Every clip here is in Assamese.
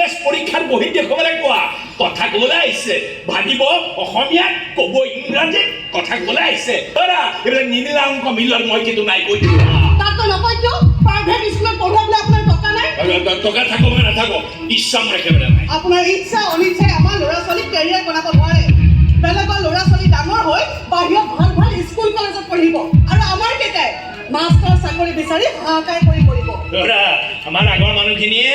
টেষ্ট পৰীক্ষাৰ বহি দেখুৱাবলৈ কোৱা কথা ক'বলৈ আহিছে ভাবিব অসমীয়াত ক'ব ইংৰাজীত কথা ক'বলৈ আহিছে ধৰা এইবিলাক নিমিলা অংক মিলোৱাৰ মই কিন্তু নাই কৈ দিওঁ তাতো নকয় কিয় প্ৰাইভেট স্কুলত পঢ়াবলৈ আপোনাৰ টকা নাই টকা থাকো বা নাথাকো ইচ্ছা মোৰ একেবাৰে নাই আপোনাৰ ইচ্ছা অনিচ্ছাই আমাৰ ল'ৰা ছোৱালীক কেৰিয়াৰ বনাব নোৱাৰে বেলেগৰ ল'ৰা ছোৱালী ডাঙৰ হৈ বাহিৰত ভাল ভাল স্কুল কলেজত পঢ়িব আৰু আমাৰ কেইটাই মাষ্টৰ চাকৰি বিচাৰি হাহাকাৰ কৰি কৰিব ধৰা আমাৰ আগৰ মানুহখিনিয়ে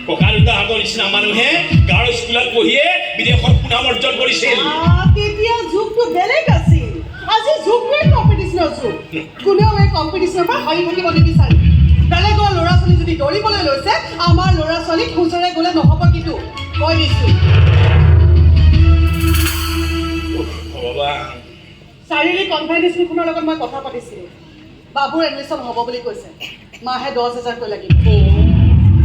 ককা দেউতাহঁতৰ নিচিনা মানুহে গাঁৱৰ স্কুলত পঢ়িয়ে বিদেশত সুনাম অৰ্জন কৰিছিল তেতিয়া যুগটো বেলেগ আছিল আজি যুগটোৱে কম্পিটিশ্যনৰ যুগ কোনেও এই কম্পিটিশ্যনৰ পৰা হাৰি থাকিব নিবিচাৰে বেলেগৰ ল'ৰা ছোৱালী যদি দৌৰিবলৈ লৈছে আমাৰ ল'ৰা ছোৱালীক খোজৰে গ'লে নহ'ব কিন্তু কৈ দিছোঁ শাৰীৰিক কনভেন্ট স্কুলখনৰ লগত মই কথা পাতিছিলোঁ বাবুৰ এডমিশ্যন হ'ব বুলি কৈছে মাহে 10,000কৈ লাগিব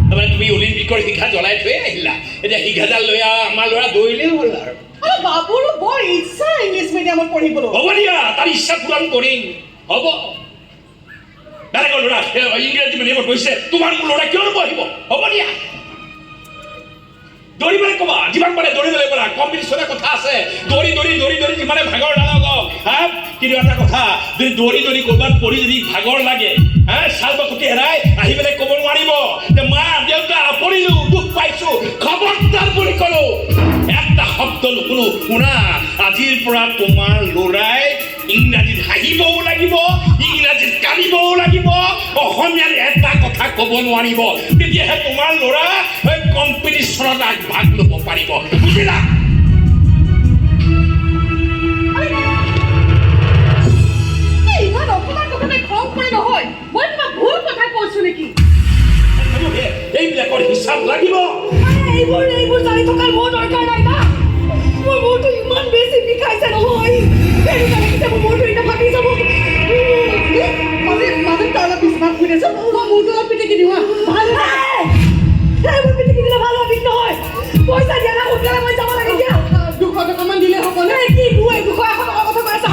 তাৰমানে তুমি অলিম্পিকৰ শিক্ষা জ্বলাই থৈ আহিলা এতিয়া শিক্ষাডাল লৈ আমাৰ ল'ৰা দৌৰিলেই হ'ল আৰু বাবুৰো বৰ ইচ্ছা ইংলিছ মিডিয়ামত পঢ়িবলৈ হ'ব দিয়া তাৰ ইচ্ছা পূৰণ কৰিম হ'ব বেলেগৰ ল'ৰা ইংৰাজী মিডিয়ামত গৈছে তোমাৰ মোৰ ল'ৰা কিয় নপঢ়িব হ'ব দিয়া দৌৰিবলৈ ক'বা যিমান পাৰে দৌৰিবলৈ ক'লা কম্পিটিশ্যনৰ কথা আছে দৌৰি যিমানে ভাগৰ নালাগক কিন্তু এটা কথা যদি দৌৰি ক'ৰবাত পৰি যদি ভাগৰ লাগে চাল বাকুটি হেৰাই আহি পেলাই ক'ব নোৱাৰিব যে মা দেউতা পৰিলোঁ দুখ পাইছোঁ খবৰদাৰ বুলি ক'লো এটা শব্দ নুশুনো শুনা আজিৰ পৰা তোমাৰ ল'ৰাই ইংৰাজীত হাঁহিবও লাগিব ইংৰাজীত কান্দিবও লাগিব অসমীয়াত এটা কথা ক'ব নোৱাৰিব তেতিয়াহে তোমাৰ ল'ৰা কম্পিটিশ্যনত আগভাগ ল'ব পাৰিব বুজিলা ইমান অকণমান কথাতে খং কৰি নহয় মই তোমাক ভুল কথা কৈছোঁ নেকি এইবিলাকৰ হিচাপ লাগিব এইবোৰ জানি থকাৰ মোৰ দৰকাৰ নাই না মোৰ মূৰটো ইমান বেছি বিষাইছে নহয় মোৰ মূৰটো এতিয়া ফাটি যাব মাজত তই অলপ বিচনাত শুই আছো মই মূৰটো অলপ পিটিকি দিওঁ ভাল এইবোৰ পিটিকি দিলে ভাল হ'ব নহয় পইচা দিয়া না সোনকালে মই যাব লাগে এতিয়া 200 টকামান দিলে হ'ব নে কি 200 টকাৰ কথা কৈ আছা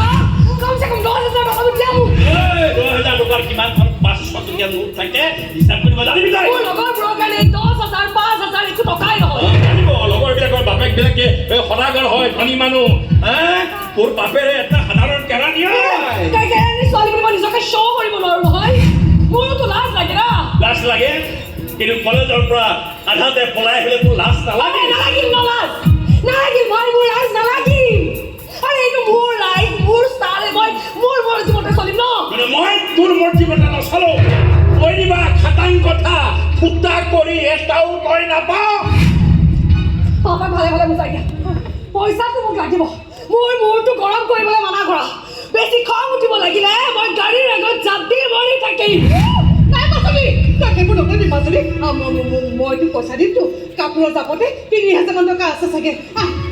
কমচে কম 10,000 টকা দিয়া মোক 10,000 টকাৰ কিমান 500 টকীয়া নোট থাকে হিচাপ কৰিব জানিবি তই মোৰ লগৰবোৰৰ কাৰণে 10,000 5,000 একো টকাই নহয় লগৰবিলাকৰ বাপেকবিলাকে সদাগৰ হয় ধনী মানুহ তোৰ বাপেৰে এটা সাধাৰণ কেৰাণী কেৰাণী ছোৱালী বুলি মই নিজকে শ্ব' কৰিব নোৱাৰো নহয় মোৰোতো লাজ লাগে না লাজ লাগে কিন্তু কলেজৰ পৰা আধাতে পলাই আহিলে তোৰ লাজ নালাগে নালাগিল ভাই মোৰ লাজ নালাগিল আৰে এইটো মোৰ লাইফ মোৰ ষ্টাইল মই মোৰ মৰ্জিমতে চলিম ন মই তোৰ মৰ্জিমতে নচলো কৈ দিবা খাটাং কথা ফুটা কৰি এটাও তই নাপাওঁ পাপাই ভালে বুজাই দিয়া পইচাটো মোক লাগিব মোৰ মূৰটো গৰম কৰিবলৈ মানা কৰা বেছি খং উঠিব লাগিলে মই গাড়ীৰ আগত জাপ দি মৰি থাকিম নাই মাজুলী তই সেইবোৰ নকৰিবি মাজুলী মইতো পইচা দিমতো কাপোৰৰ জাপতে 3,000 টকা আছে চাগে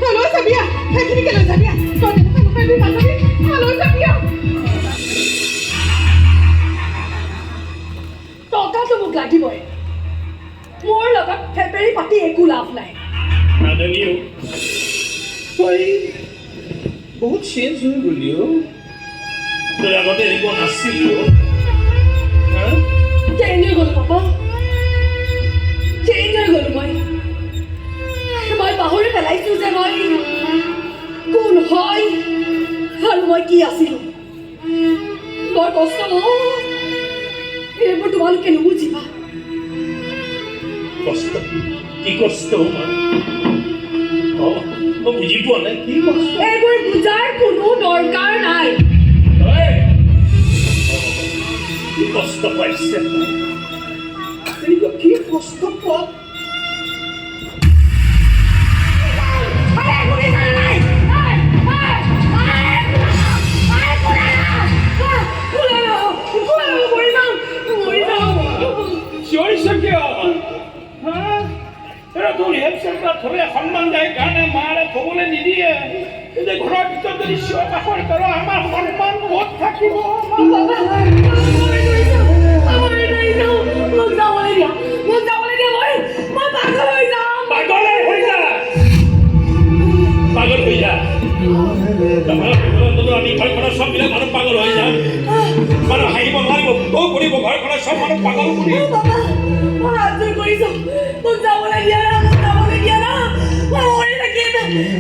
তই লৈ যাবি সেইখিনিকে লৈ যাবি তই নকৰিবি মাজুলী লৈ যাবি টকাটো মোক লাগিবই মোৰ লগত ফেপেৰি পাতি একো লাভ নাই নাজানিও তই বহুত চেঞ্জ হৈ গলি তোৰ আগতে এনেকুৱা নাছিলি চেঞ্জ হৈ গ'লো পাপা চেঞ্জ হৈ গ'লো মই পাহৰি পেলাইছোঁ যে মই কোন হয় আৰু মই কি আছিলোঁ বৰ কষ্ট এইবোৰ তোমালোকে নুবুজিবা কষ্ট কি কষ্ট মই বুজি পোৱা নাই কি কষ্ট এইবোৰ বুজাৰ কোনো দৰকাৰ নাই কি কষ্ট পাইছে কি কষ্ট পোৱা সন্মান যায় কাৰণে মাৰে থবলৈ নিদিয়ে ঘৰৰ ভিতৰত যদি চিঞৰ বাখৰ কৰ আমাৰ সন্মান ক'ত থাকিব পাগল হৈ যা আমি ঘৰখনৰ চববিলাক মানুহ পাগল হৈ যাম মানুহ হাঁহিব নোৱাৰিব ফুটো কৰিব ঘৰখনৰ চব মানুহ পাগল কৰিব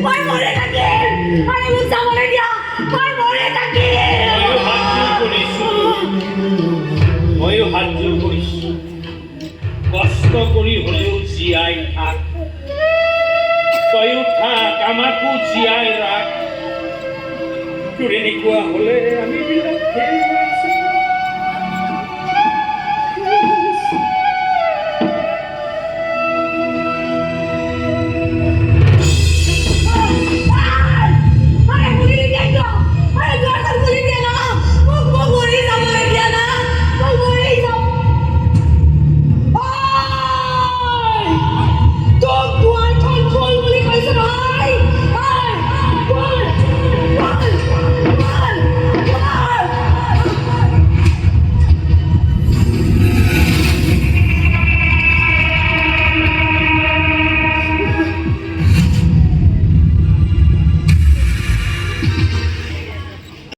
মই মৰি থাকিম আৰে মোক যাবলৈ দিয়া মই মৰি থাকিম ময়ো হাত জোৰ কৰিছো কষ্ট কৰি হলেও জীয়াই থাক তয়ো থাক আমাকো জীয়াই ৰাখ তোৰ এনেকুৱা হলে আমি বিলাক